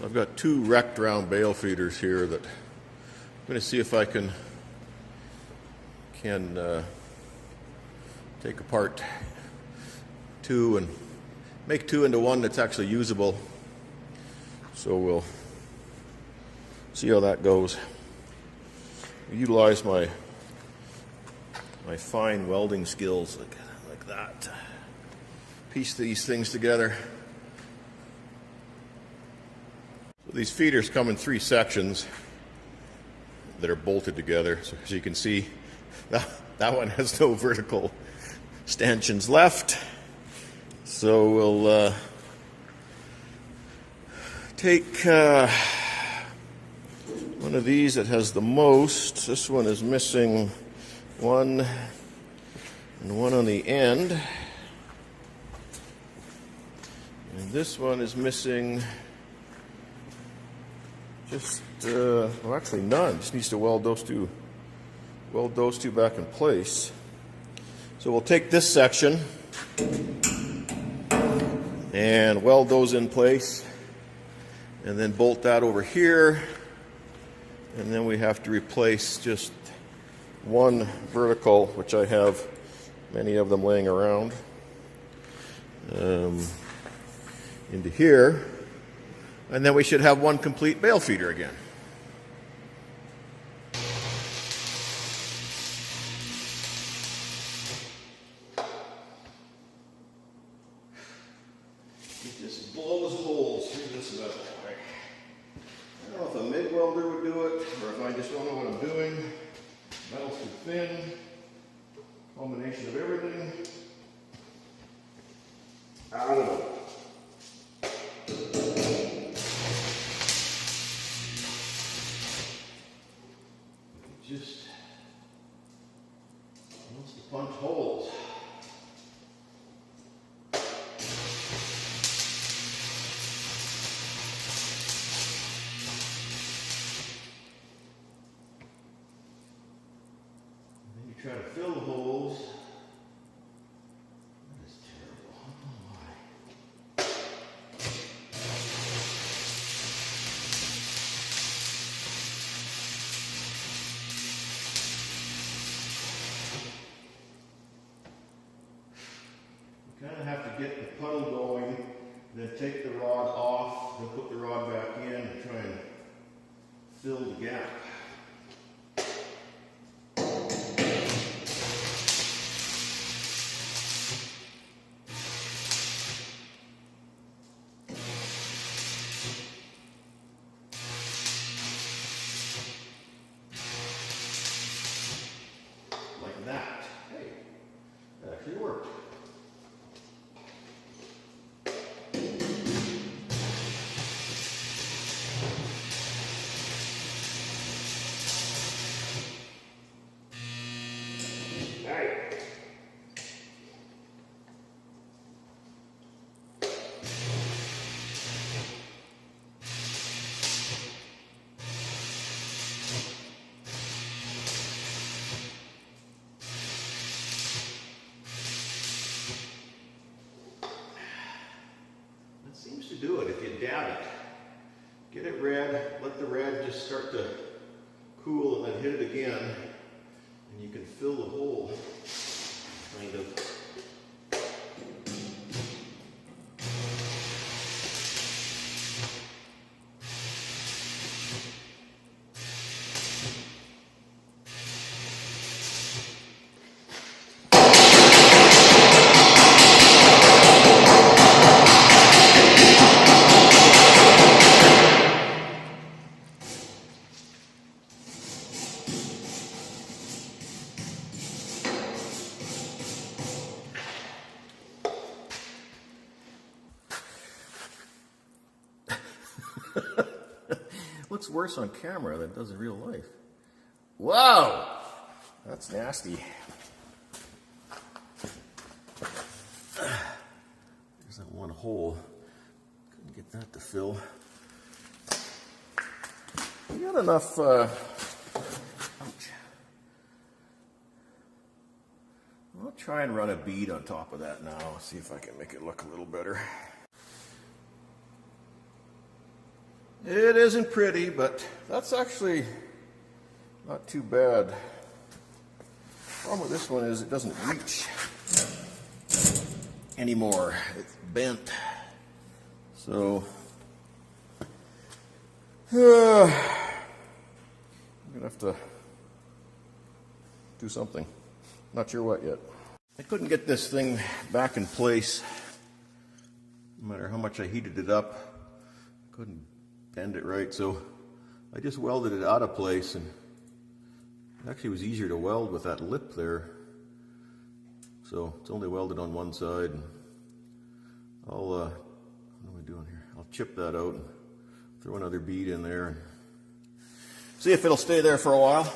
I've got two wrecked round bale feeders here that I'm going to see if I can take apart two and make two into one that's actually usable. So we'll see how that goes. I utilize my fine welding skills like that. Piece these things together. So these feeders come in three sections that are bolted together. So as you can see, that one has no vertical stanchions left. So we'll take one of these that has the most. This one is missing one and one on the end. And this one is missing just, well, actually none. Just needs to weld those two back in place. So we'll take this section and weld those in place, and then bolt that over here, and then we have to replace just one vertical, which I have many of them laying around, into here, and then we should have one complete bale feeder again. It just blows holes through this metal. I don't know if a MIG welder would do it, or if I just don't know what I'm doing. Metal's too thin. Combination of everything. I don't know. It just wants to punch holes. Try to fill the holes. That is terrible. I don't know why. You kind of have to get the puddle going, then take the rod off, then put the rod back in and try and fill the gap. That. Hey, that actually worked. Hey. Seems to do it if you dab it. Get it red, let the red just start to cool, and then hit it again, and you can fill the hole, kind of. Looks worse on camera than it does in real life. Wow! That's nasty. There's that one hole. Couldn't get that to fill. We got enough, ouch. I'll try and run a bead on top of that now, see if I can make it look a little better. It isn't pretty, but that's actually not too bad. The problem with this one is it doesn't reach anymore. It's bent. So I'm gonna have to do something. Not sure what yet. I couldn't get this thing back in place. No matter how much I heated it up, couldn't bend it right, so I just welded it out of place, and it actually was easier to weld with that lip there. So it's only welded on one side. And I'll, what am I doing here? I'll chip that out and throw another bead in there and see if it'll stay there for a while.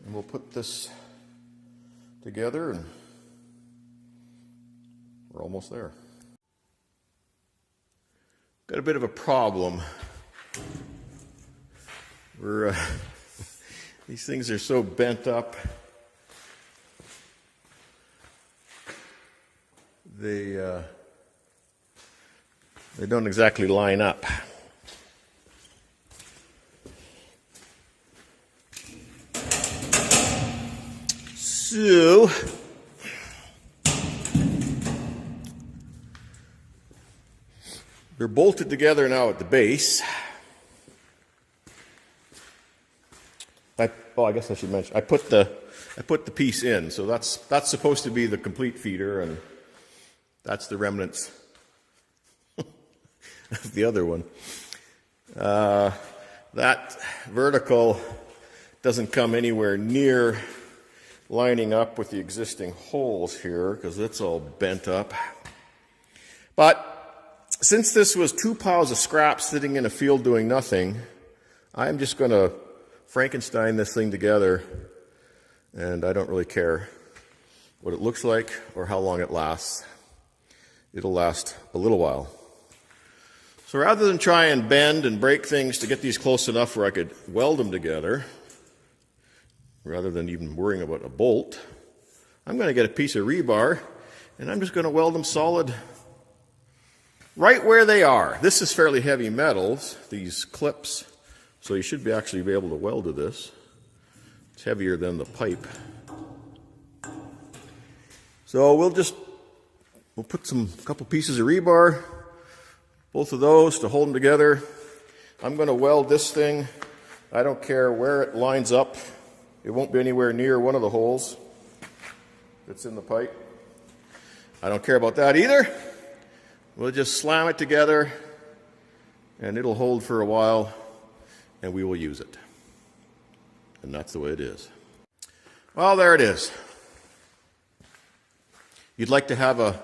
And we'll put this together, and we're almost there. Got a bit of a problem. These things are so bent up. They don't exactly line up. So they're bolted together now at the base. I guess I should mention, I put the piece in, so that's supposed to be the complete feeder, and that's the remnants of the other one. That vertical doesn't come anywhere near lining up with the existing holes here because it's all bent up. But since this was 2 piles of scrap sitting in a field doing nothing, I'm just going to Frankenstein this thing together, and I don't really care what it looks like or how long it lasts. It'll last a little while. So rather than try and bend and break things to get these close enough where I could weld them together, rather than even worrying about a bolt, I'm going to get a piece of rebar and I'm just going to weld them solid right where they are. This is fairly heavy metals, these clips, so you should actually be able to weld to this. It's heavier than the pipe. So we'll put a couple pieces of rebar, both of those to hold them together. I'm going to weld this thing. I don't care where it lines up. It won't be anywhere near one of the holes that's in the pipe. I don't care about that either. We'll just slam it together and it'll hold for a while and we will use it. And that's the way it is. Well, there it is. You'd like to have a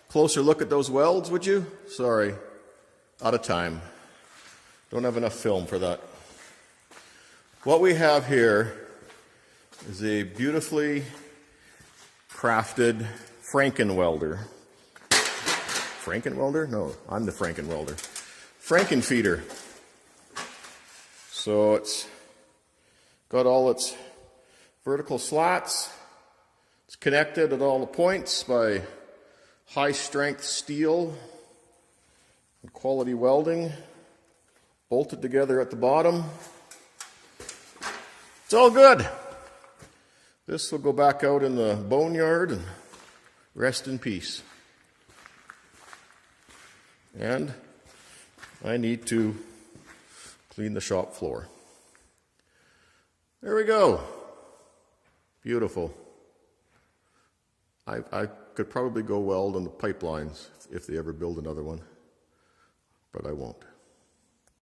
closer look at those welds, would you? Sorry, out of time. Don't have enough film for that. What we have here is a beautifully crafted Frankenwelder. Frankenwelder? No, I'm the Frankenwelder. Frankenfeeder. So it's got all its vertical slats. It's connected at all the points by high-strength steel and quality welding, bolted together at the bottom. It's all good. This will go back out in the boneyard and rest in peace. And I need to clean the shop floor. There we go. Beautiful. I could probably go weld on the pipelines if they ever build another one, but I won't.